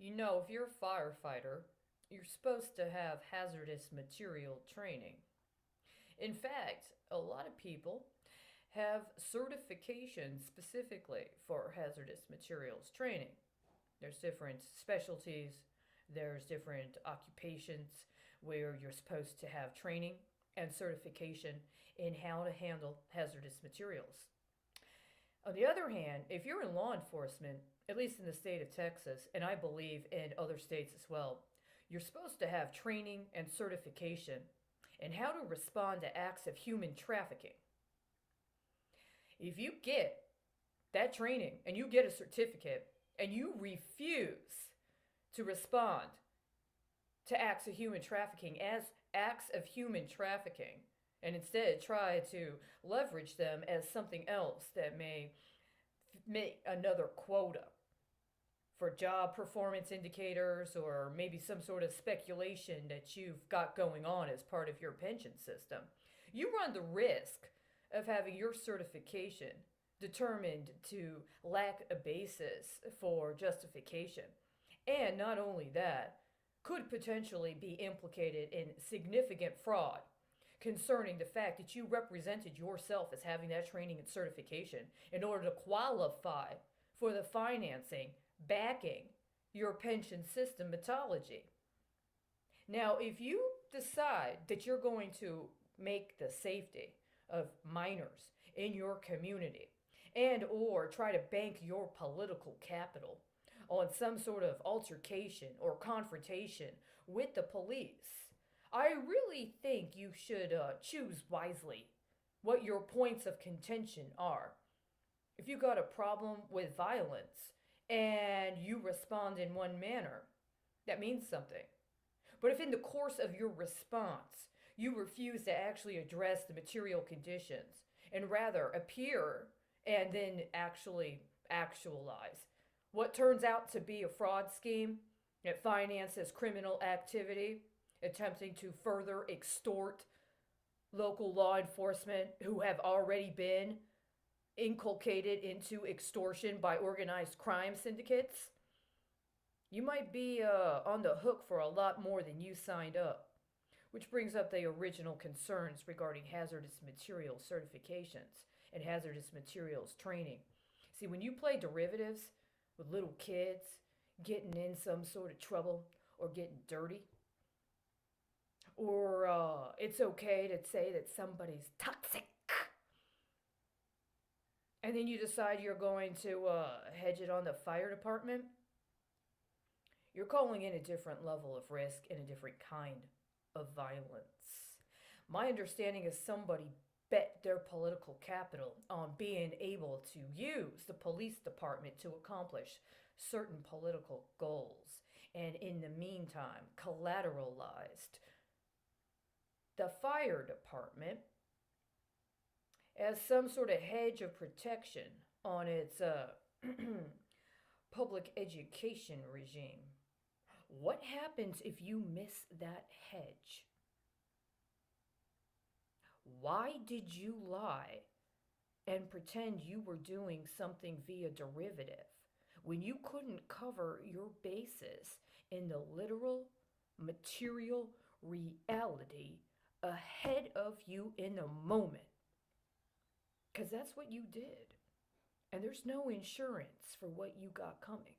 If you're a firefighter, you're supposed to have hazardous material training. In fact, a lot of people have certifications specifically for hazardous materials training. There's different specialties, there's different occupations where you're supposed to have training and certification in how to handle hazardous materials. On the other hand, if you're in law enforcement, at least in the state of Texas, and I believe in other states as well, you're supposed to have training and certification in how to respond to acts of human trafficking. If you get that training and you get a certificate and you refuse to respond to acts of human trafficking as acts of human trafficking, and instead try to leverage them as something else that may make another quota for job performance indicators or maybe some sort of speculation that you've got going on as part of your pension system, you run the risk of having your certification determined to lack a basis for justification. And not only that, could potentially be implicated in significant fraud concerning the fact that you represented yourself as having that training and certification in order to qualify for the financing backing your pension system mythology. Now, if you decide that you're going to make the safety of minors in your community and or try to bank your political capital on some sort of altercation or confrontation with the police, I really think you should choose wisely what your points of contention are. If you got a problem with violence and you respond in one manner, that means something. But if in the course of your response you refuse to actually address the material conditions and rather appear and then actually actualize what turns out to be a fraud scheme that finances criminal activity, attempting to further extort local law enforcement who have already been inculcated into extortion by organized crime syndicates, you might be on the hook for a lot more than you signed up. Which brings up the original concerns regarding hazardous materials certifications and hazardous materials training. See, when you play derivatives with little kids getting in some sort of trouble or getting dirty, or it's okay to say that somebody's toxic, and then you decide you're going to hedge it on the fire department, you're calling in a different level of risk and a different kind of violence. My understanding is somebody bet their political capital on being able to use the police department to accomplish certain political goals, and in the meantime, collateralized the fire department as some sort of hedge of protection on its public education regime. What happens if you miss that hedge? Why did you lie and pretend you were doing something via derivative when you couldn't cover your bases in the literal material reality ahead of you in the moment? Because that's what you did. And there's no insurance for what you got coming.